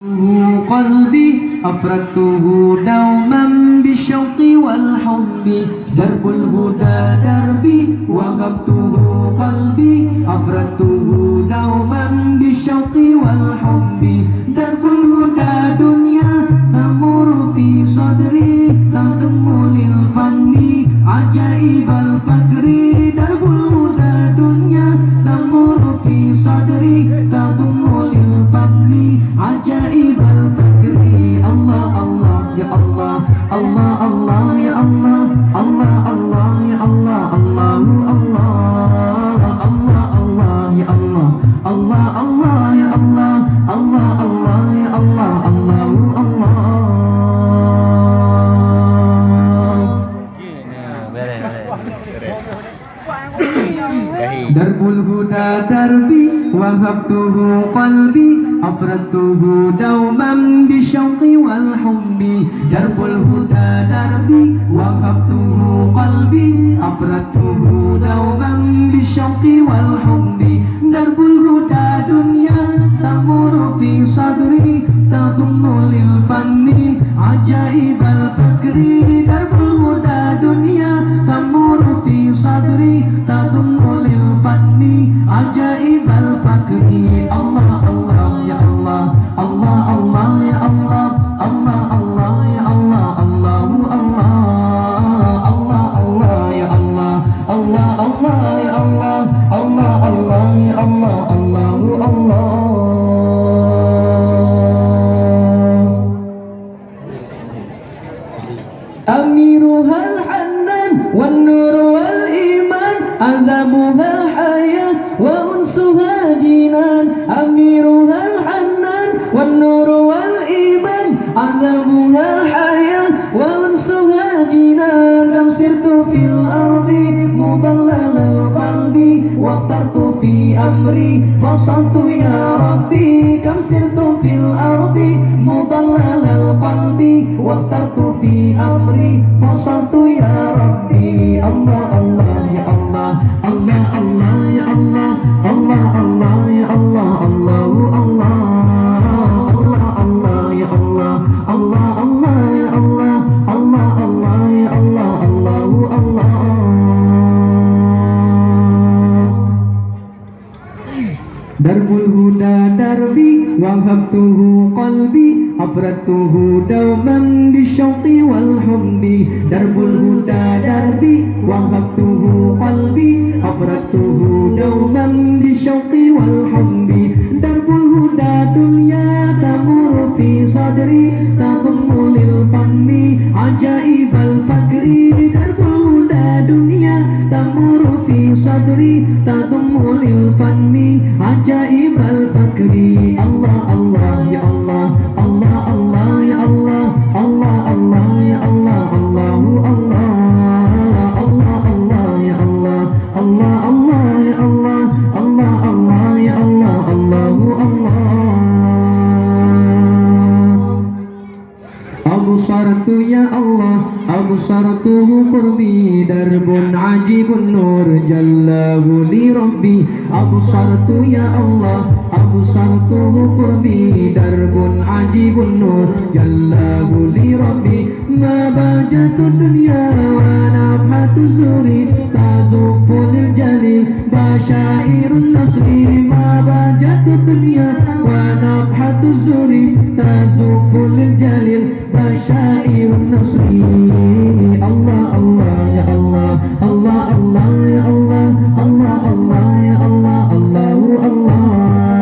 قلبي أفردته دوما بالشوق والحب درب الهدى دربي وهبته قلبي أفردته دوما بالشوق والحب درب الهدى دنيا تمر في صدري تضم للفن عجائب الفكر درب الهدى دنيا تمر في صدري تضم للفن عجائب الفكر الله الله يا الله الله الله يا الله الله الله يا الله الله الله الله الله يا الله الله الله يا الله الله الله يا الله الله الله Darbul huda darbi wahabtuhu qalbi afradtuhu dauman bisyauqi wal hubbi darbul huda darbi wahabtuhu qalbi afradtuhu dauman bisyauqi wal hubbi darbul huda dunya tamur fi sadri tadummu lil fanni ajaib al fakri darbul huda dunya tamur fi sadri tadummu lil fanni ajaib al fakri Allah Allah ya Allah Allah Allah ya Allah Allah Allah ya Allah Allahu Allah Allah Allah ya Allah Allah Allah ya Allah Allah Allah ya Allah Allahu Allah Amiruhal hanan wan nur wal iman azabuhal hayah wa unsuha jinan Amiruhal hanan wan nur wal iman azabuhal hayah wa unsuha jinan kam sirtu fil ardi mudallalal qalbi waqtartu fi amri fasaltu ya rabbi kam sirtu fil ardi mudallalal qalbi waqtartu fi amri fasaltu ya rabbi Allah Allah ya Allah Allah Allah ya Allah Allah Allah ya Allah Allahu Allah Allah Allah ya Allah Allah Allah ya Allah Allah Allah ya Allah Allahu Allah Darbul huda darbi wahabtuhu qalbi afradtuhu dauman bisyauqi wal hubbi darbul huda darbi wahabtuhu qalbi afradtuhu dauman bisyauqi wal hubbi darbul huda dunya tamur fi sadri tadummu lil fanni ajaib al fakri darbul huda dunya tamur fi sadri tadummu lil fanni ajaib al fakri Allah Allah ya Allah Allah Allah ya Allah Allah Allah ya Allah Allahu Allah Allah Allah ya Allah Allah Allah ya Allah Allah Allah ya Allah Allahu Allah Absartu ya Allah absartuhu qurbi darbun ajibun nur jallahu li rabbi absartu ya Allah absartuhu qurbi darbun ajibun nur jallahu li rabbi ma bajatu dunya wa nafhatu zuri tazufu lil jalil basyairun nasri ma bajatu dunya wa nafhatu zuri tazufu lil jalil basyairun nasri Allah Allah ya Allah Allah Allah ya Allah Allah Allah ya Allah Allahu Allah